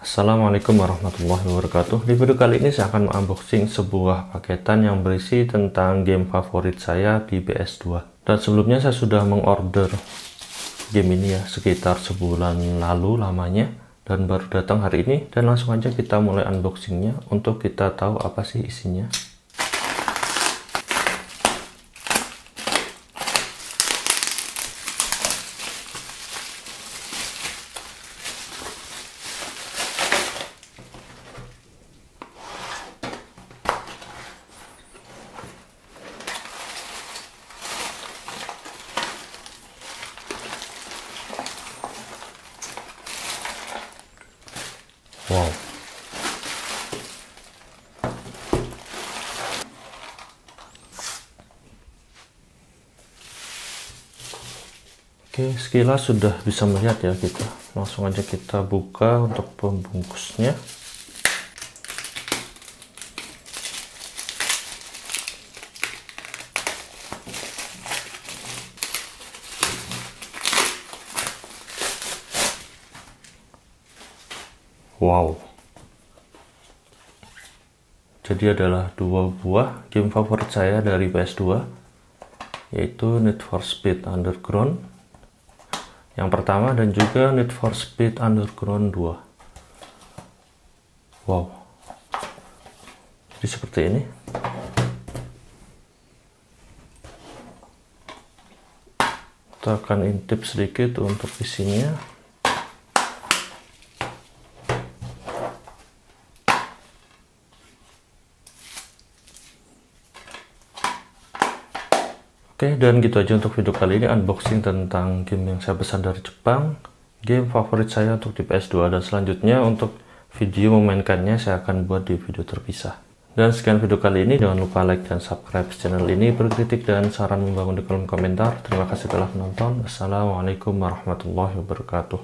Assalamualaikum warahmatullahi wabarakatuh. Di video kali ini saya akan unboxing sebuah paketan yang berisi tentang game favorit saya di PS2. Dan sebelumnya saya sudah mengorder game ini ya sekitar sebulan lalu lamanya, dan baru datang hari ini. Dan langsung aja kita mulai unboxingnya untuk kita tahu apa sih isinya. Wow. Oke, sekilas sudah bisa melihat ya kita. Langsung aja kita buka untuk pembungkusnya. Wow. Jadi adalah dua buah game favorit saya dari PS2, yaitu Need for Speed Underground yang pertama dan juga Need for Speed Underground 2. Wow. Jadi seperti ini. Kita akan intip sedikit untuk isinya. Oke, dan gitu aja untuk video kali ini, unboxing tentang game yang saya pesan dari Jepang, game favorit saya untuk di PS2. Dan selanjutnya untuk video memainkannya saya akan buat di video terpisah. Dan sekian video kali ini, jangan lupa like dan subscribe channel ini, berkritik dan saran membangun di kolom komentar. Terima kasih telah menonton. Assalamualaikum warahmatullahi wabarakatuh.